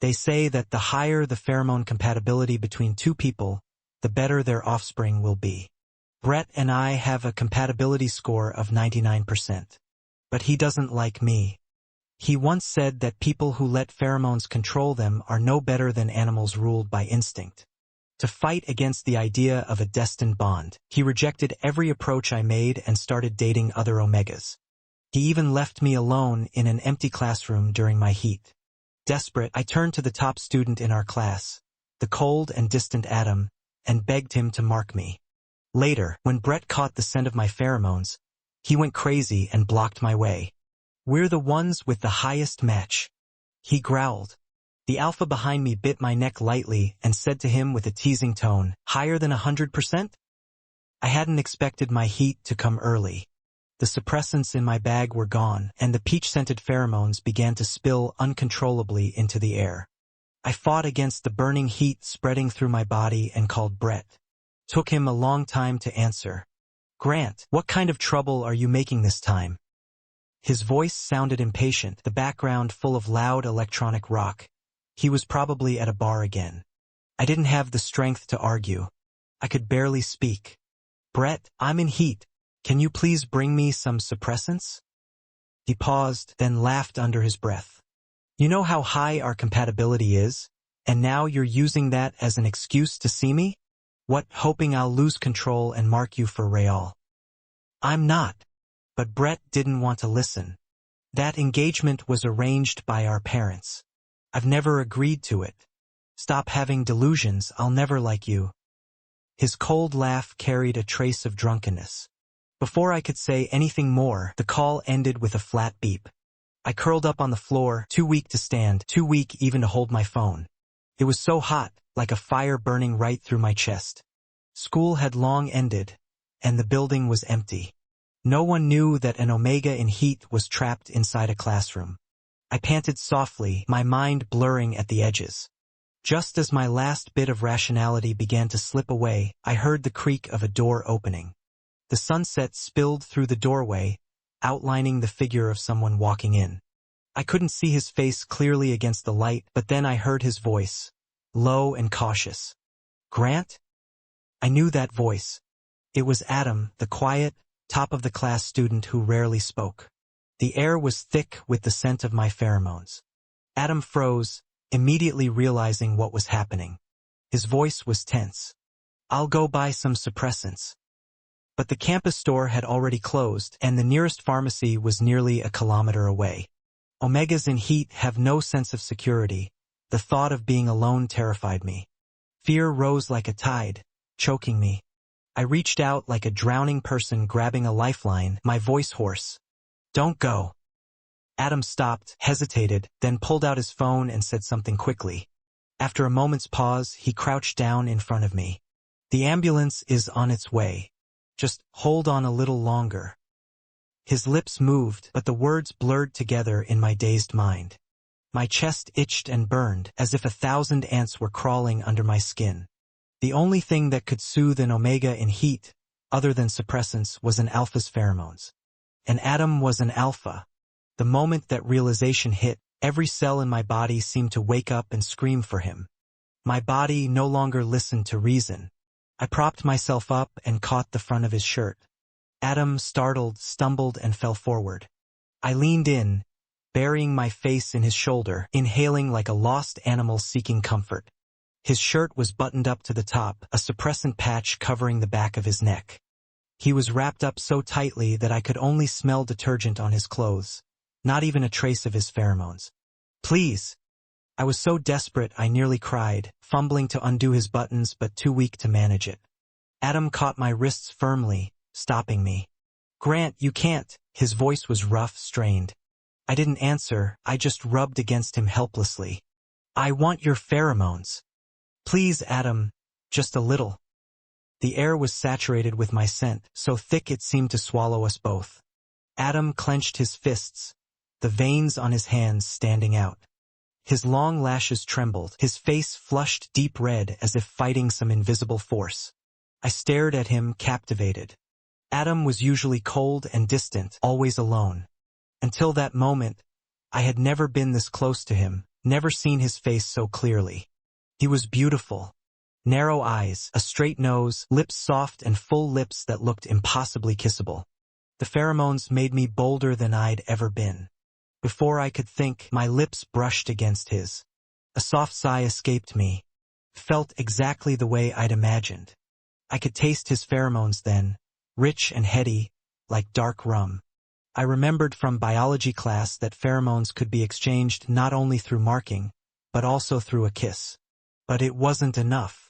They say that the higher the pheromone compatibility between two people, the better their offspring will be. Brett and I have a compatibility score of 99%. But he doesn't like me. He once said that people who let pheromones control them are no better than animals ruled by instinct. To fight against the idea of a destined bond, he rejected every approach I made and started dating other omegas. He even left me alone in an empty classroom during my heat. Desperate, I turned to the top student in our class, the cold and distant Adam, and begged him to mark me. Later, when Brett caught the scent of my pheromones, he went crazy and blocked my way. "We're the ones with the highest match," he growled. The alpha behind me bit my neck lightly and said to him with a teasing tone, "Higher than 100%? I hadn't expected my heat to come early. The suppressants in my bag were gone, and the peach-scented pheromones began to spill uncontrollably into the air. I fought against the burning heat spreading through my body and called Brett. Took him a long time to answer. "Grant, what kind of trouble are you making this time?" His voice sounded impatient, the background full of loud electronic rock. He was probably at a bar again. I didn't have the strength to argue. I could barely speak. "Brett, I'm in heat. Can you please bring me some suppressants?" He paused, then laughed under his breath. "You know how high our compatibility is, and now you're using that as an excuse to see me? What, hoping I'll lose control and mark you for Real?" "I'm not." But Brett didn't want to listen. "That engagement was arranged by our parents. I've never agreed to it. Stop having delusions, I'll never like you." His cold laugh carried a trace of drunkenness. Before I could say anything more, the call ended with a flat beep. I curled up on the floor, too weak to stand, too weak even to hold my phone. It was so hot, like a fire burning right through my chest. School had long ended, and the building was empty. No one knew that an omega in heat was trapped inside a classroom. I panted softly, my mind blurring at the edges. Just as my last bit of rationality began to slip away, I heard the creak of a door opening. The sunset spilled through the doorway, outlining the figure of someone walking in. I couldn't see his face clearly against the light, but then I heard his voice, low and cautious. "Grant?" I knew that voice. It was Adam, the quiet, top-of-the-class student who rarely spoke. The air was thick with the scent of my pheromones. Adam froze, immediately realizing what was happening. His voice was tense. "I'll go buy some suppressants." But the campus store had already closed, and the nearest pharmacy was nearly a kilometer away. Omegas in heat have no sense of security. The thought of being alone terrified me. Fear rose like a tide, choking me. I reached out like a drowning person grabbing a lifeline, my voice hoarse. "Don't go." Adam stopped, hesitated, then pulled out his phone and said something quickly. After a moment's pause, he crouched down in front of me. "The ambulance is on its way. Just hold on a little longer." His lips moved, but the words blurred together in my dazed mind. My chest itched and burned, as if 1,000 ants were crawling under my skin. The only thing that could soothe an omega in heat, other than suppressants, was an alpha's pheromones. And Adam was an alpha. The moment that realization hit, every cell in my body seemed to wake up and scream for him. My body no longer listened to reason. I propped myself up and caught the front of his shirt. Adam, startled, stumbled and fell forward. I leaned in, burying my face in his shoulder, inhaling like a lost animal seeking comfort. His shirt was buttoned up to the top, a suppressant patch covering the back of his neck. He was wrapped up so tightly that I could only smell detergent on his clothes, not even a trace of his pheromones. "Please." I was so desperate I nearly cried, fumbling to undo his buttons but too weak to manage it. Adam caught my wrists firmly, stopping me. "Grant, you can't." His voice was rough, strained. I didn't answer, I just rubbed against him helplessly. "I want your pheromones. Please, Adam, just a little." The air was saturated with my scent, so thick it seemed to swallow us both. Adam clenched his fists, the veins on his hands standing out. His long lashes trembled, his face flushed deep red as if fighting some invisible force. I stared at him, captivated. Adam was usually cold and distant, always alone. Until that moment, I had never been this close to him, Never seen his face so clearly. He was beautiful. Narrow eyes, a straight nose, lips soft and full lips that looked impossibly kissable. The pheromones made me bolder than I'd ever been. Before I could think, my lips brushed against his. A soft sigh escaped me. Felt exactly the way I'd imagined. I could taste his pheromones then, rich and heady, like dark rum. I remembered from biology class that pheromones could be exchanged not only through marking, but also through a kiss. But it wasn't enough.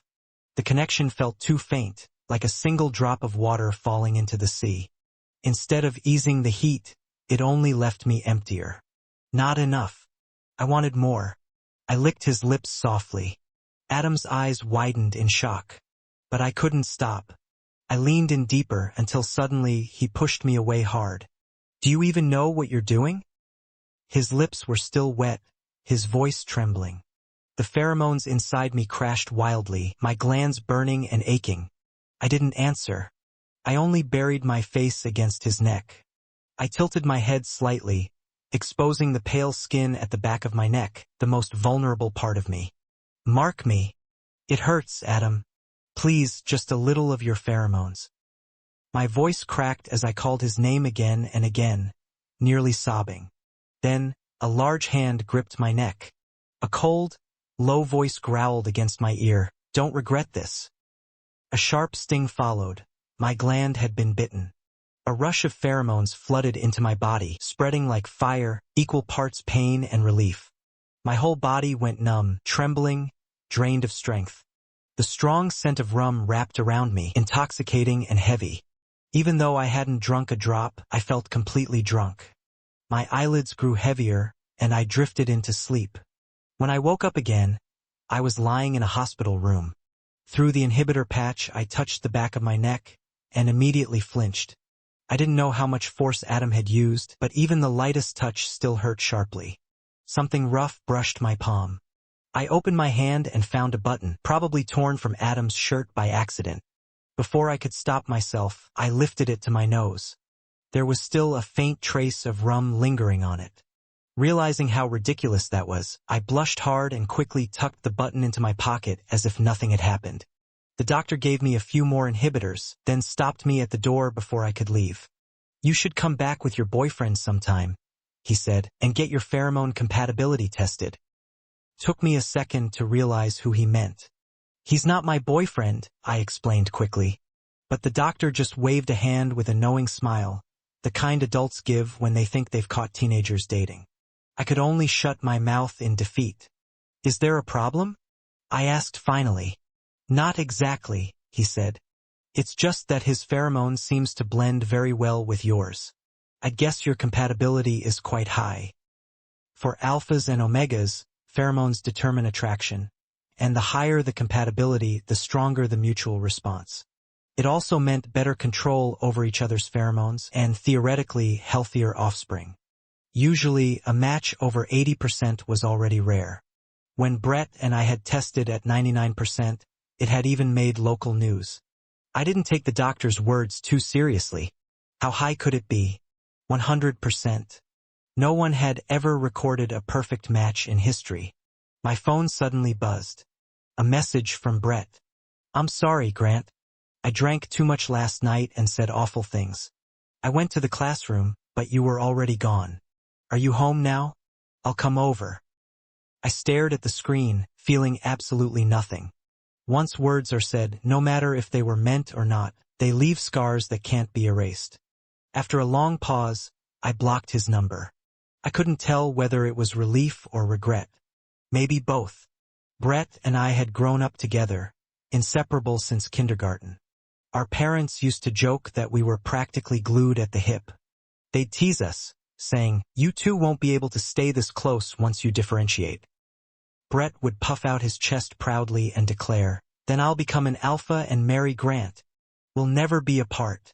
The connection felt too faint, like a single drop of water falling into the sea. Instead of easing the heat, it only left me emptier. Not enough. I wanted more. I licked his lips softly. Adam's eyes widened in shock. But I couldn't stop. I leaned in deeper until suddenly he pushed me away hard. "Do you even know what you're doing?" His lips were still wet, his voice trembling. The pheromones inside me crashed wildly, my glands burning and aching. I didn't answer. I only buried my face against his neck. I tilted my head slightly, exposing the pale skin at the back of my neck, the most vulnerable part of me. "Mark me. It hurts, Adam. Please, just a little of your pheromones." My voice cracked as I called his name again and again, nearly sobbing. Then, a large hand gripped my neck. A cold, low voice growled against my ear, "Don't regret this." A sharp sting followed. My gland had been bitten. A rush of pheromones flooded into my body, spreading like fire, equal parts pain and relief. My whole body went numb, trembling, drained of strength. The strong scent of rum wrapped around me, intoxicating and heavy. Even though I hadn't drunk a drop, I felt completely drunk. My eyelids grew heavier, and I drifted into sleep. When I woke up again, I was lying in a hospital room. Through the inhibitor patch, I touched the back of my neck, and immediately flinched. I didn't know how much force Adam had used, but even the lightest touch still hurt sharply. Something rough brushed my palm. I opened my hand and found a button, probably torn from Adam's shirt by accident. Before I could stop myself, I lifted it to my nose. There was still a faint trace of rum lingering on it. Realizing how ridiculous that was, I blushed hard and quickly tucked the button into my pocket as if nothing had happened. The doctor gave me a few more inhibitors, then stopped me at the door before I could leave. "You should come back with your boyfriend sometime," he said, "and get your pheromone compatibility tested." Took me a second to realize who he meant. "He's not my boyfriend," I explained quickly. But the doctor just waved a hand with a knowing smile, the kind adults give when they think they've caught teenagers dating. I could only shut my mouth in defeat. "Is there a problem?" I asked finally. "Not exactly," he said. "It's just that his pheromone seems to blend very well with yours. I guess your compatibility is quite high. For alphas and omegas, pheromones determine attraction, and the higher the compatibility, the stronger the mutual response. It also meant better control over each other's pheromones and, theoretically, healthier offspring. Usually, a match over 80% was already rare. When Brett and I had tested at 99%, it had even made local news. I didn't take the doctor's words too seriously. How high could it be? 100%. No one had ever recorded a perfect match in history. My phone suddenly buzzed. A message from Brett. "I'm sorry, Grant. I drank too much last night and said awful things. I went to the classroom, but you were already gone. Are you home now? I'll come over." I stared at the screen, feeling absolutely nothing. Once words are said, no matter if they were meant or not, they leave scars that can't be erased. After a long pause, I blocked his number. I couldn't tell whether it was relief or regret. Maybe both. Brett and I had grown up together, inseparable since kindergarten. Our parents used to joke that we were practically glued at the hip. They'd tease us, saying, "You two won't be able to stay this close once you differentiate." Brett would puff out his chest proudly and declare, "Then I'll become an alpha and marry Grant. We'll never be apart."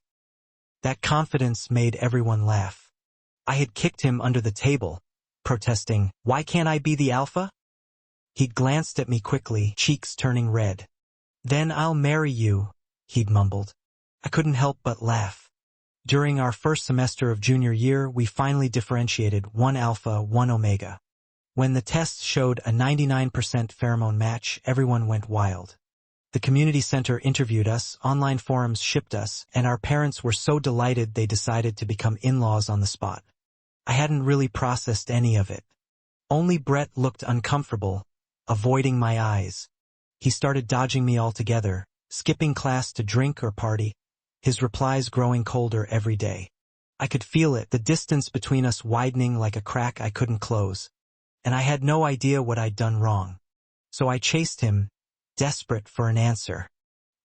That confidence made everyone laugh. I had kicked him under the table, protesting, "Why can't I be the alpha?" He'd glanced at me quickly, cheeks turning red. "Then I'll marry you," he'd mumbled. I couldn't help but laugh. During our first semester of junior year, we finally differentiated, one alpha, one omega. When the tests showed a 99% pheromone match, everyone went wild. The community center interviewed us, online forums shipped us, and our parents were so delighted they decided to become in-laws on the spot. I hadn't really processed any of it. Only Brett looked uncomfortable, avoiding my eyes. He started dodging me altogether, skipping class to drink or party, his replies growing colder every day. I could feel it, the distance between us widening like a crack I couldn't close. And I had no idea what I'd done wrong. So I chased him, desperate for an answer.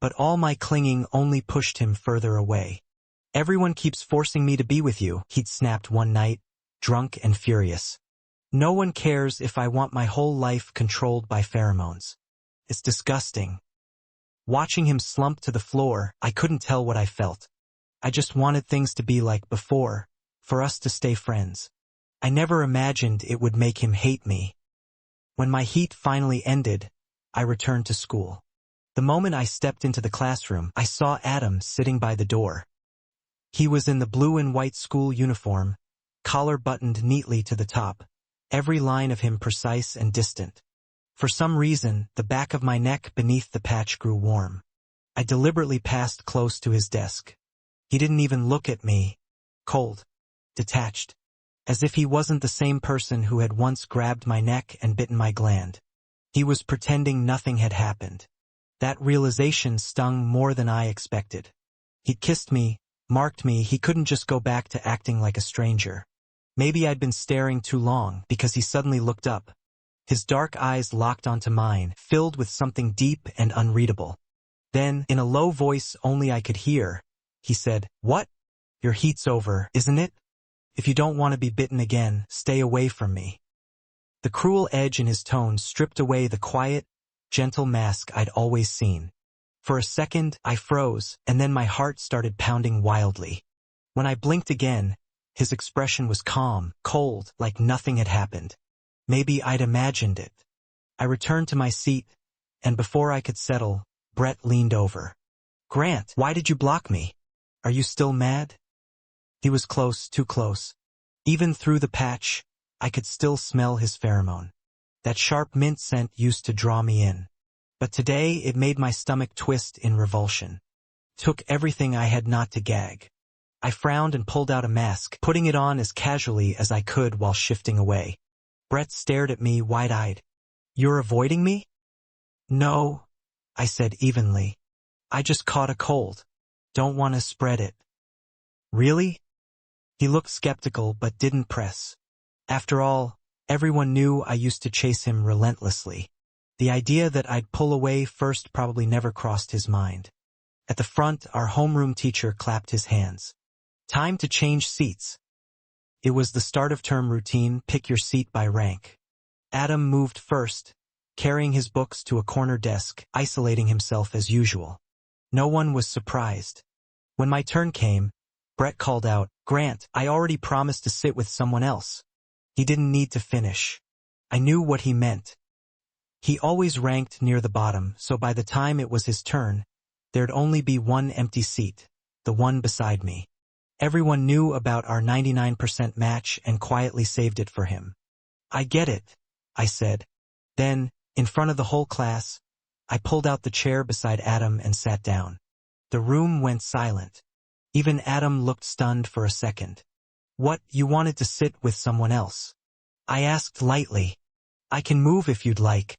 But all my clinging only pushed him further away. "Everyone keeps forcing me to be with you," he'd snapped one night, drunk and furious. "No one cares if I want my whole life controlled by pheromones. It's disgusting." Watching him slump to the floor, I couldn't tell what I felt. I just wanted things to be like before, for us to stay friends. I never imagined it would make him hate me. When my heat finally ended, I returned to school. The moment I stepped into the classroom, I saw Adam sitting by the door. He was in the blue and white school uniform, collar buttoned neatly to the top, every line of him precise and distant. For some reason, the back of my neck beneath the patch grew warm. I deliberately passed close to his desk. He didn't even look at me. Cold. Detached. As if he wasn't the same person who had once grabbed my neck and bitten my gland. He was pretending nothing had happened. That realization stung more than I expected. He'd kissed me, marked me, he couldn't just go back to acting like a stranger. Maybe I'd been staring too long, because he suddenly looked up. His dark eyes locked onto mine, filled with something deep and unreadable. Then, in a low voice only I could hear, he said, "What? Your heat's over, isn't it? If you don't want to be bitten again, stay away from me." The cruel edge in his tone stripped away the quiet, gentle mask I'd always seen. For a second, I froze, and then my heart started pounding wildly. When I blinked again, his expression was calm, cold, like nothing had happened. Maybe I'd imagined it. I returned to my seat, and before I could settle, Brett leaned over. "Grant, why did you block me? Are you still mad?" He was close, too close. Even through the patch, I could still smell his pheromone. That sharp mint scent used to draw me in. But today it made my stomach twist in revulsion. Took everything I had not to gag. I frowned and pulled out a mask, putting it on as casually as I could while shifting away. Brett stared at me wide-eyed. "You're avoiding me?" "No," I said evenly. "I just caught a cold. Don't want to spread it." "Really?" He looked skeptical but didn't press. After all, everyone knew I used to chase him relentlessly. The idea that I'd pull away first probably never crossed his mind. At the front, our homeroom teacher clapped his hands. "Time to change seats." It was the start of term routine, pick your seat by rank. Adam moved first, carrying his books to a corner desk, isolating himself as usual. No one was surprised. When my turn came, Brett called out, "Grant, I already promised to sit with someone else." He didn't need to finish. I knew what he meant. He always ranked near the bottom, so by the time it was his turn, there'd only be one empty seat, the one beside me. Everyone knew about our 99% match and quietly saved it for him. "I get it," I said. Then, in front of the whole class, I pulled out the chair beside Adam and sat down. The room went silent. Even Adam looked stunned for a second. "What, you wanted to sit with someone else?" I asked lightly. "I can move if you'd like."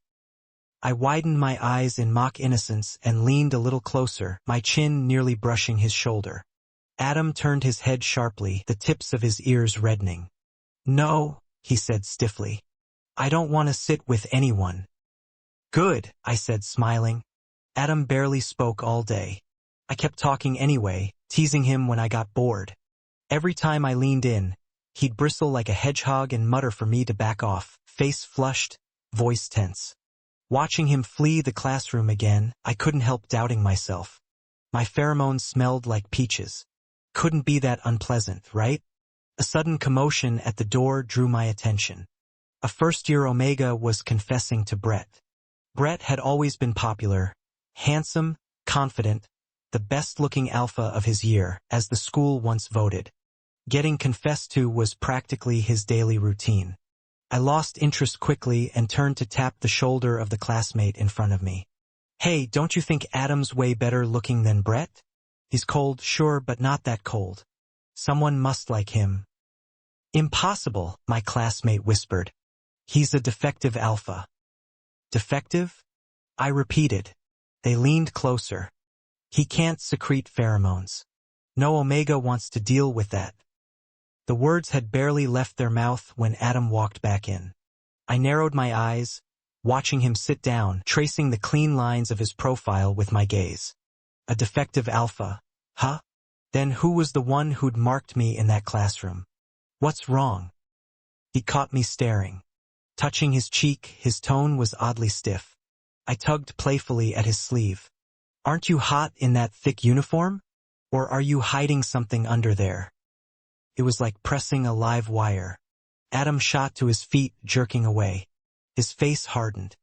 I widened my eyes in mock innocence and leaned a little closer, my chin nearly brushing his shoulder. Adam turned his head sharply, the tips of his ears reddening. "No," he said stiffly. "I don't want to sit with anyone." "Good," I said smiling. Adam barely spoke all day. I kept talking anyway, teasing him when I got bored. Every time I leaned in, he'd bristle like a hedgehog and mutter for me to back off, face flushed, voice tense. Watching him flee the classroom again, I couldn't help doubting myself. My pheromones smelled like peaches. Couldn't be that unpleasant, right? A sudden commotion at the door drew my attention. A first-year Omega was confessing to Brett. Brett had always been popular, handsome, confident, the best-looking alpha of his year, as the school once voted. Getting confessed to was practically his daily routine. I lost interest quickly and turned to tap the shoulder of the classmate in front of me. Hey, don't you think Adam's way better looking than Brett? He's cold, sure, but not that cold. Someone must like him. Impossible, my classmate whispered. He's a defective alpha. Defective? I repeated. They leaned closer. He can't secrete pheromones. No Omega wants to deal with that. The words had barely left their mouth when Adam walked back in. I narrowed my eyes, watching him sit down, tracing the clean lines of his profile with my gaze. A defective alpha, huh? Then who was the one who'd marked me in that classroom? What's wrong? He caught me staring. Touching his cheek, his tone was oddly stiff. I tugged playfully at his sleeve. Aren't you hot in that thick uniform? Or are you hiding something under there? It was like pressing a live wire. Adam shot to his feet, jerking away. His face hardened.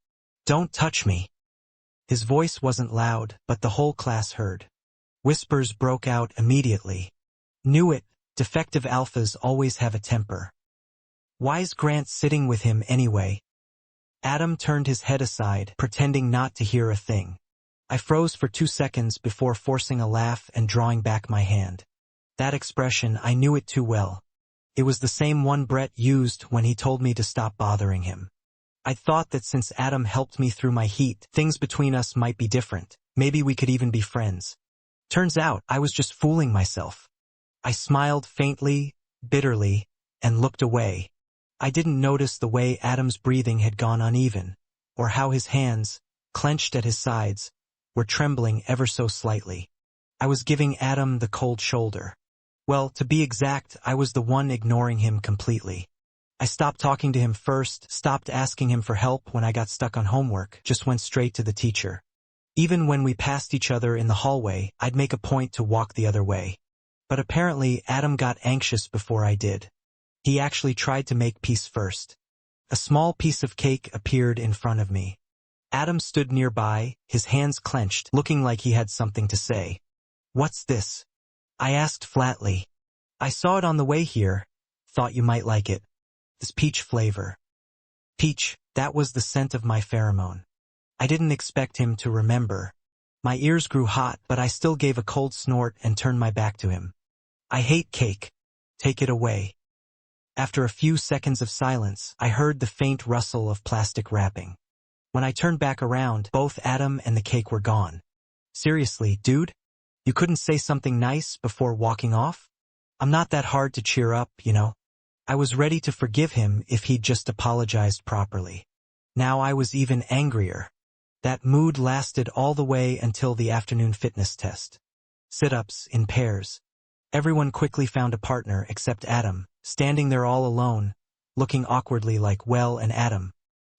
Don't touch me. His voice wasn't loud, but the whole class heard. Whispers broke out immediately. Knew it, defective alphas always have a temper. Why's Grant sitting with him anyway? Adam turned his head aside, pretending not to hear a thing. I froze for 2 seconds before forcing a laugh and drawing back my hand. That expression, I knew it too well. It was the same one Brett used when he told me to stop bothering him. I thought that since Adam helped me through my heat, things between us might be different. Maybe we could even be friends. Turns out, I was just fooling myself. I smiled faintly, bitterly, and looked away. I didn't notice the way Adam's breathing had gone uneven, or how his hands, clenched at his sides, were trembling ever so slightly. I was giving Adam the cold shoulder. Well, to be exact, I was the one ignoring him completely. I stopped talking to him first, stopped asking him for help when I got stuck on homework, just went straight to the teacher. Even when we passed each other in the hallway, I'd make a point to walk the other way. But apparently, Adam got anxious before I did. He actually tried to make peace first. A small piece of cake appeared in front of me. Adam stood nearby, his hands clenched, looking like he had something to say. What's this? I asked flatly. I saw it on the way here. Thought you might like it. This peach flavor. Peach, that was the scent of my pheromone. I didn't expect him to remember. My ears grew hot, but I still gave a cold snort and turned my back to him. I hate cake. Take it away. After a few seconds of silence, I heard the faint rustle of plastic wrapping. When I turned back around, both Adam and the cake were gone. Seriously, dude? You couldn't say something nice before walking off? I'm not that hard to cheer up, you know. I was ready to forgive him if he'd just apologized properly. Now I was even angrier. That mood lasted all the way until the afternoon fitness test. Sit-ups in pairs. Everyone quickly found a partner except Adam, standing there all alone, looking awkwardly like Well and Adam.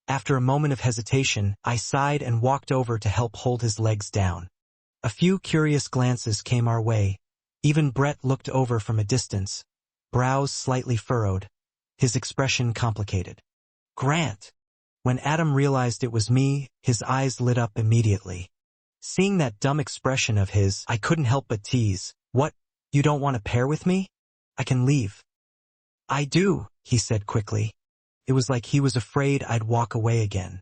After a moment of hesitation, I sighed and walked over to help hold his legs down. A few curious glances came our way. Even Brett looked over from a distance, brows slightly furrowed, his expression complicated. Grant! When Adam realized it was me, his eyes lit up immediately. Seeing that dumb expression of his, I couldn't help but tease. What? You don't want to pair with me? I can leave. I do, he said quickly. It was like he was afraid I'd walk away again.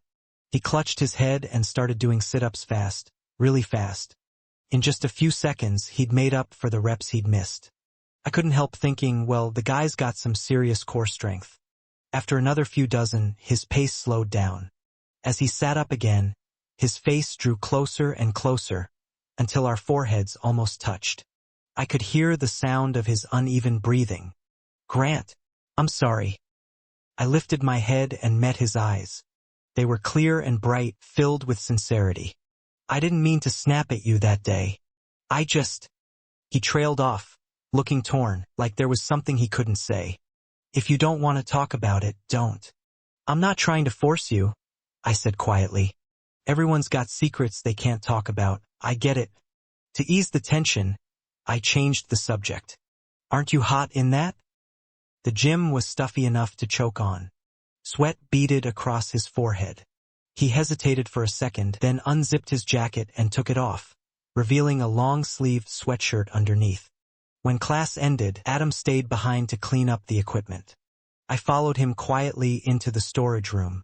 He clutched his head and started doing sit-ups fast, really fast. In just a few seconds, he'd made up for the reps he'd missed. I couldn't help thinking, well, the guy's got some serious core strength. After another few dozen, his pace slowed down. As he sat up again, his face drew closer and closer, until our foreheads almost touched. I could hear the sound of his uneven breathing. Grant, I'm sorry. I lifted my head and met his eyes. They were clear and bright, filled with sincerity. I didn't mean to snap at you that day. He trailed off, looking torn, like there was something he couldn't say. If you don't want to talk about it, don't. I'm not trying to force you, I said quietly. Everyone's got secrets they can't talk about, I get it. To ease the tension, I changed the subject. Aren't you hot in that? The gym was stuffy enough to choke on. Sweat beaded across his forehead. He hesitated for a second, then unzipped his jacket and took it off, revealing a long-sleeved sweatshirt underneath. When class ended, Adam stayed behind to clean up the equipment. I followed him quietly into the storage room.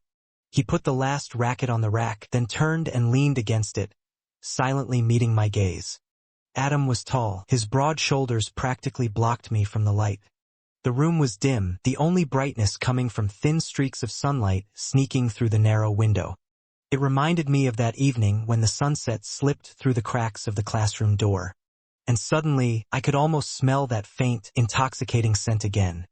He put the last racket on the rack, then turned and leaned against it, silently meeting my gaze. Adam was tall. His broad shoulders practically blocked me from the light. The room was dim, the only brightness coming from thin streaks of sunlight sneaking through the narrow window. It reminded me of that evening when the sunset slipped through the cracks of the classroom door. And suddenly, I could almost smell that faint, intoxicating scent again.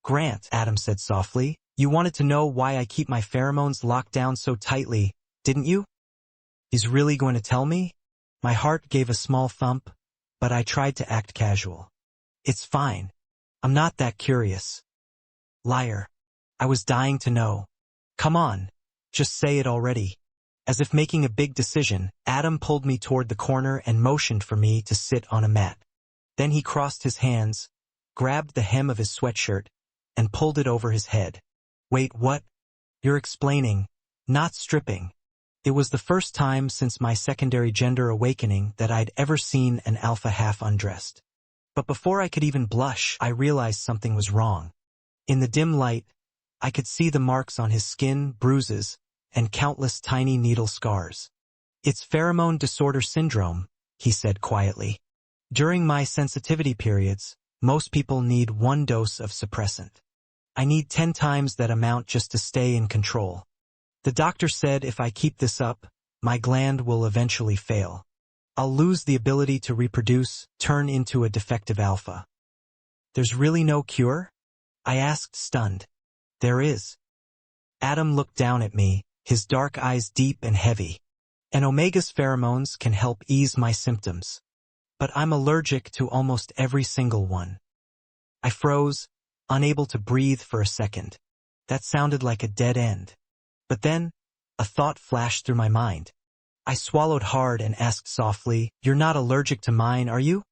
"Grant," Adam said softly, "you wanted to know why I keep my pheromones locked down so tightly, didn't you?" He's really going to tell me? My heart gave a small thump, but I tried to act casual. "It's fine. I'm not that curious." Liar. I was dying to know. "Come on. Just say it already." As if making a big decision, Adam pulled me toward the corner and motioned for me to sit on a mat. Then he crossed his hands, grabbed the hem of his sweatshirt, and pulled it over his head. "Wait, what? You're explaining, not stripping." It was the first time since my secondary gender awakening that I'd ever seen an alpha half undressed. But before I could even blush, I realized something was wrong. In the dim light, I could see the marks on his skin, bruises, and countless tiny needle scars. "It's pheromone disorder syndrome," he said quietly. "During my sensitivity periods, most people need 1 dose of suppressant. I need 10 times that amount just to stay in control. The doctor said if I keep this up, my gland will eventually fail. I'll lose the ability to reproduce, turn into a defective alpha." "There's really no cure?" I asked, stunned. "There is." Adam looked down at me, his dark eyes deep and heavy. "And Omega's pheromones can help ease my symptoms. But I'm allergic to almost every single one." I froze, unable to breathe for a second. That sounded like a dead end. But then, a thought flashed through my mind. I swallowed hard and asked softly, "You're not allergic to mine, are you?"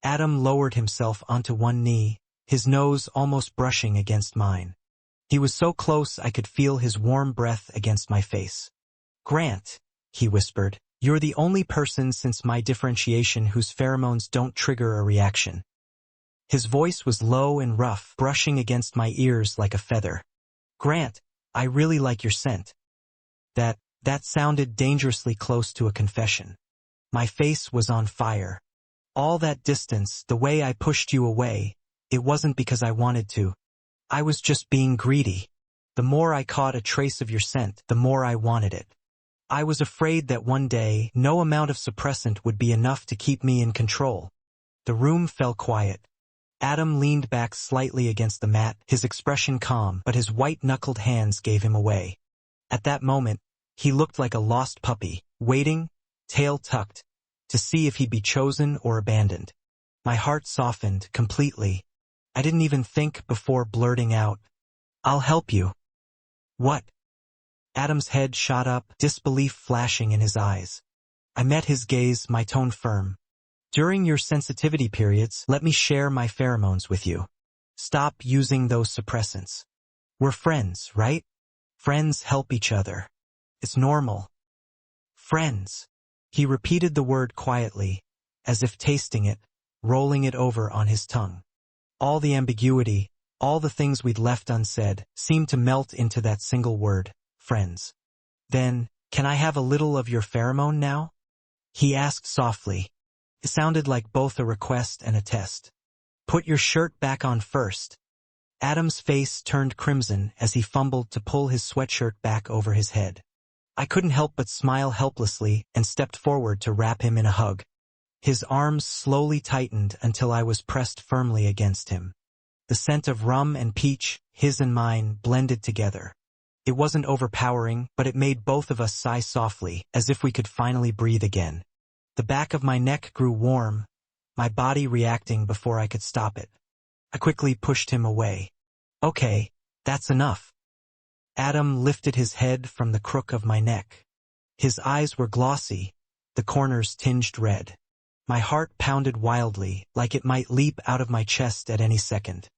Adam lowered himself onto one knee, his nose almost brushing against mine. He was so close I could feel his warm breath against my face. "Grant," he whispered, "you're the only person since my differentiation whose pheromones don't trigger a reaction." His voice was low and rough, brushing against my ears like a feather. "Grant, I really like your scent." That sounded dangerously close to a confession. My face was on fire. "All that distance, the way I pushed you away, it wasn't because I wanted to. I was just being greedy. The more I caught a trace of your scent, the more I wanted it. I was afraid that one day, no amount of suppressant would be enough to keep me in control." The room fell quiet. Adam leaned back slightly against the mat, his expression calm, but his white-knuckled hands gave him away. At that moment, he looked like a lost puppy, waiting, tail tucked, to see if he'd be chosen or abandoned. My heart softened completely. I didn't even think before blurting out, "I'll help you." "What?" Adam's head shot up, disbelief flashing in his eyes. I met his gaze, my tone firm. "During your sensitivity periods, let me share my pheromones with you. Stop using those suppressants. We're friends, right? Friends help each other. It's normal." "Friends." He repeated the word quietly, as if tasting it, rolling it over on his tongue. All the ambiguity, all the things we'd left unsaid, seemed to melt into that single word, friends. "Then, can I have a little of your pheromone now?" he asked softly. It sounded like both a request and a test. "Put your shirt back on first." Adam's face turned crimson as he fumbled to pull his sweatshirt back over his head. I couldn't help but smile helplessly and stepped forward to wrap him in a hug. His arms slowly tightened until I was pressed firmly against him. The scent of rum and peach, his and mine, blended together. It wasn't overpowering, but it made both of us sigh softly, as if we could finally breathe again. The back of my neck grew warm, my body reacting before I could stop it. I quickly pushed him away. "Okay, that's enough." Adam lifted his head from the crook of my neck. His eyes were glossy, the corners tinged red. My heart pounded wildly, like it might leap out of my chest at any second.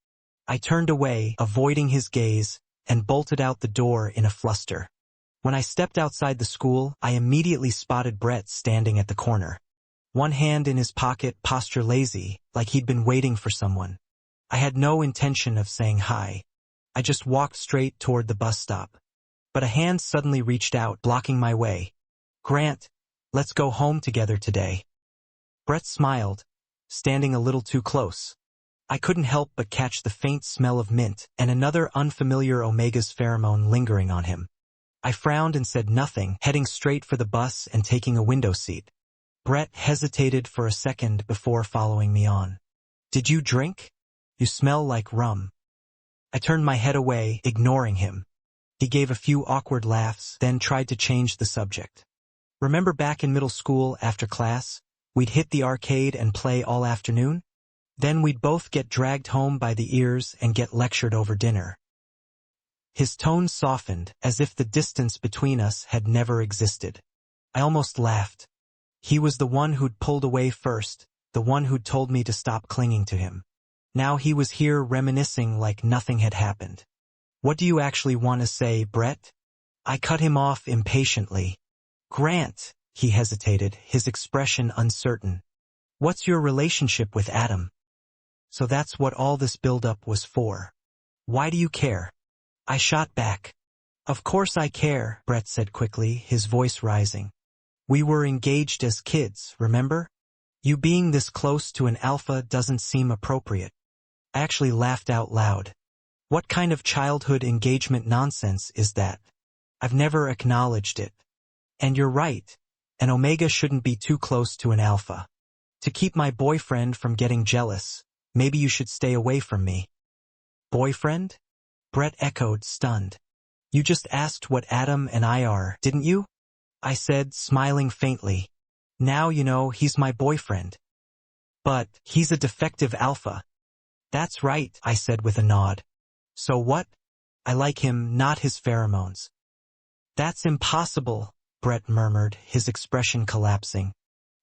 I turned away, avoiding his gaze, and bolted out the door in a fluster. When I stepped outside the school, I immediately spotted Brett standing at the corner. One hand in his pocket, posture lazy, like he'd been waiting for someone. I had no intention of saying hi. I just walked straight toward the bus stop. But a hand suddenly reached out, blocking my way. Grant, let's go home together today. Brett smiled, standing a little too close. I couldn't help but catch the faint smell of mint and another unfamiliar Omega's pheromone lingering on him. I frowned and said nothing, heading straight for the bus and taking a window seat. Brett hesitated for a second before following me on. Did you drink? You smell like rum. I turned my head away, ignoring him. He gave a few awkward laughs, then tried to change the subject. Remember back in middle school after class, we'd hit the arcade and play all afternoon? Then we'd both get dragged home by the ears and get lectured over dinner. His tone softened, as if the distance between us had never existed. I almost laughed. He was the one who'd pulled away first, the one who'd told me to stop clinging to him. Now he was here reminiscing like nothing had happened. What do you actually want to say, Brett? I cut him off impatiently. Grant, he hesitated, his expression uncertain. What's your relationship with Adam? So that's what all this build-up was for. Why do you care? I shot back. Of course I care, Brett said quickly, his voice rising. We were engaged as kids, remember? You being this close to an alpha doesn't seem appropriate. I actually laughed out loud. What kind of childhood engagement nonsense is that? I've never acknowledged it. And you're right. An Omega shouldn't be too close to an alpha. To keep my boyfriend from getting jealous, maybe you should stay away from me. Boyfriend? Brett echoed, stunned. You just asked what Adam and I are, didn't you? I said, smiling faintly. Now you know he's my boyfriend. But he's a defective alpha. That's right, I said with a nod. So what? I like him, not his pheromones. That's impossible, Brett murmured, his expression collapsing.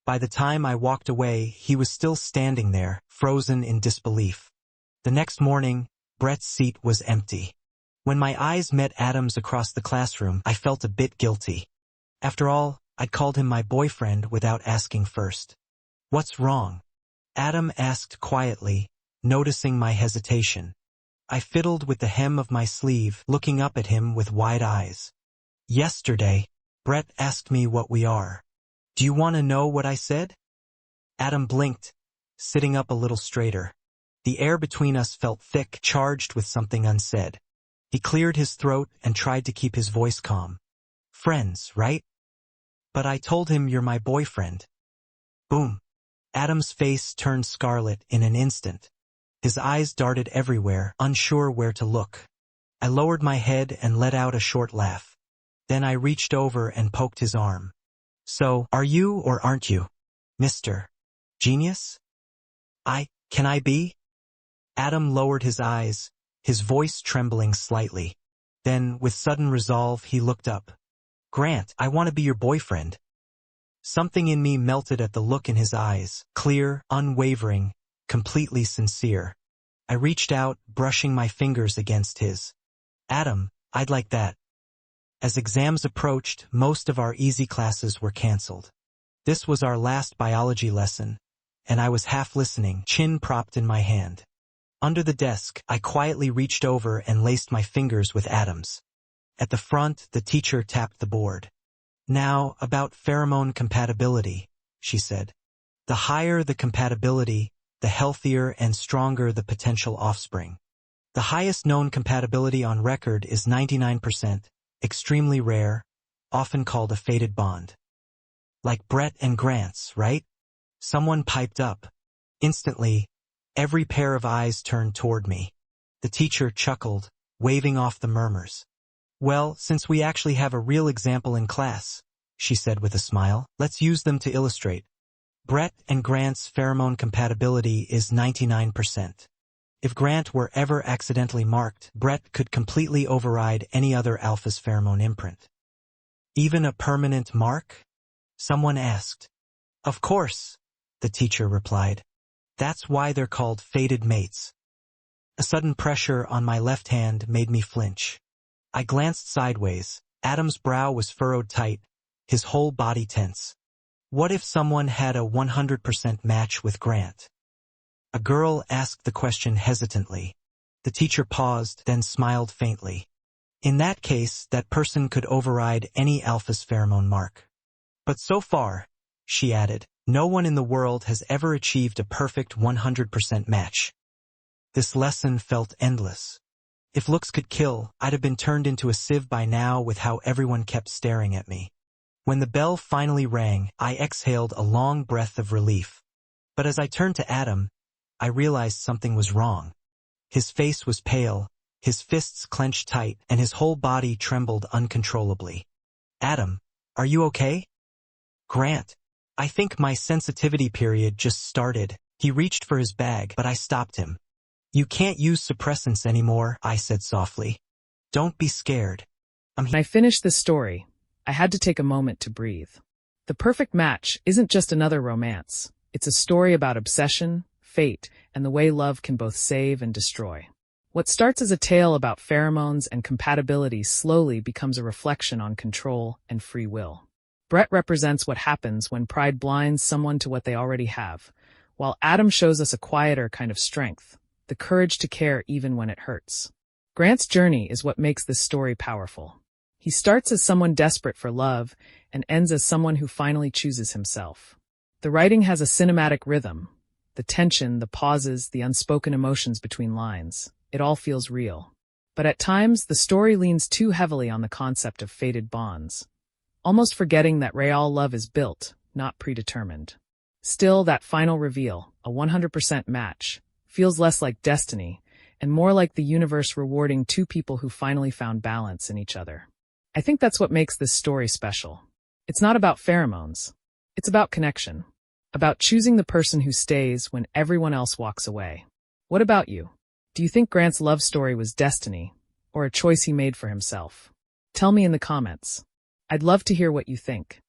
By the time I walked away, he was still standing there, frozen in disbelief. The next morning, Brett's seat was empty. When my eyes met Adam's across the classroom, I felt a bit guilty. After all, I'd called him my boyfriend without asking first. What's wrong? Adam asked quietly, noticing my hesitation. I fiddled with the hem of my sleeve, looking up at him with wide eyes. Yesterday, Brett asked me what we are. Do you want to know what I said? Adam blinked, sitting up a little straighter. The air between us felt thick, charged with something unsaid. He cleared his throat and tried to keep his voice calm. Friends, right? But I told him you're my boyfriend. Boom. Adam's face turned scarlet in an instant. His eyes darted everywhere, unsure where to look. I lowered my head and let out a short laugh. Then I reached over and poked his arm. So, are you or aren't you, Mr. Genius? Can I be? Adam lowered his eyes, his voice trembling slightly. Then, with sudden resolve, he looked up. Grant, I want to be your boyfriend. Something in me melted at the look in his eyes, clear, unwavering, completely sincere. I reached out, brushing my fingers against his. Adam, I'd like that. As exams approached, most of our easy classes were canceled. This was our last biology lesson, and I was half listening, chin propped in my hand. Under the desk, I quietly reached over and laced my fingers with Adam's. At the front, the teacher tapped the board. Now, about pheromone compatibility, she said. The higher the compatibility, the healthier and stronger the potential offspring. The highest known compatibility on record is 99%, extremely rare, often called a fated bond. Like Brett and Grant's, right? Someone piped up. Instantly, every pair of eyes turned toward me. The teacher chuckled, waving off the murmurs. Well, since we actually have a real example in class, she said with a smile, let's use them to illustrate. Brett and Grant's pheromone compatibility is 99%. If Grant were ever accidentally marked, Brett could completely override any other alpha's pheromone imprint. Even a permanent mark? Someone asked. Of course, the teacher replied. That's why they're called fated mates. A sudden pressure on my left hand made me flinch. I glanced sideways. Adam's brow was furrowed tight, his whole body tense. What if someone had a 100% match with Grant? A girl asked the question hesitantly. The teacher paused, then smiled faintly. In that case, that person could override any alpha's pheromone mark. But so far, she added, no one in the world has ever achieved a perfect 100% match. This lesson felt endless. If looks could kill, I'd have been turned into a sieve by now with how everyone kept staring at me. When the bell finally rang, I exhaled a long breath of relief. But as I turned to Adam, I realized something was wrong. His face was pale, his fists clenched tight, and his whole body trembled uncontrollably. Adam, are you okay? Grant, I think my sensitivity period just started. He reached for his bag, but I stopped him. You can't use suppressants anymore, I said softly. Don't be scared. When I finished this story, I had to take a moment to breathe. The Perfect Match isn't just another romance. It's a story about obsession, fate, and the way love can both save and destroy. What starts as a tale about pheromones and compatibility slowly becomes a reflection on control and free will. Brett represents what happens when pride blinds someone to what they already have, while Adam shows us a quieter kind of strength, the courage to care even when it hurts. Grant's journey is what makes this story powerful. He starts as someone desperate for love and ends as someone who finally chooses himself. The writing has a cinematic rhythm. The tension, the pauses, the unspoken emotions between lines. It all feels real. But at times, the story leans too heavily on the concept of fated bonds, almost forgetting that real love is built, not predetermined. Still, that final reveal, a 100% match, feels less like destiny and more like the universe rewarding two people who finally found balance in each other. I think that's what makes this story special. It's not about pheromones. It's about connection. About choosing the person who stays when everyone else walks away. What about you? Do you think Grant's love story was destiny, or a choice he made for himself? Tell me in the comments. I'd love to hear what you think.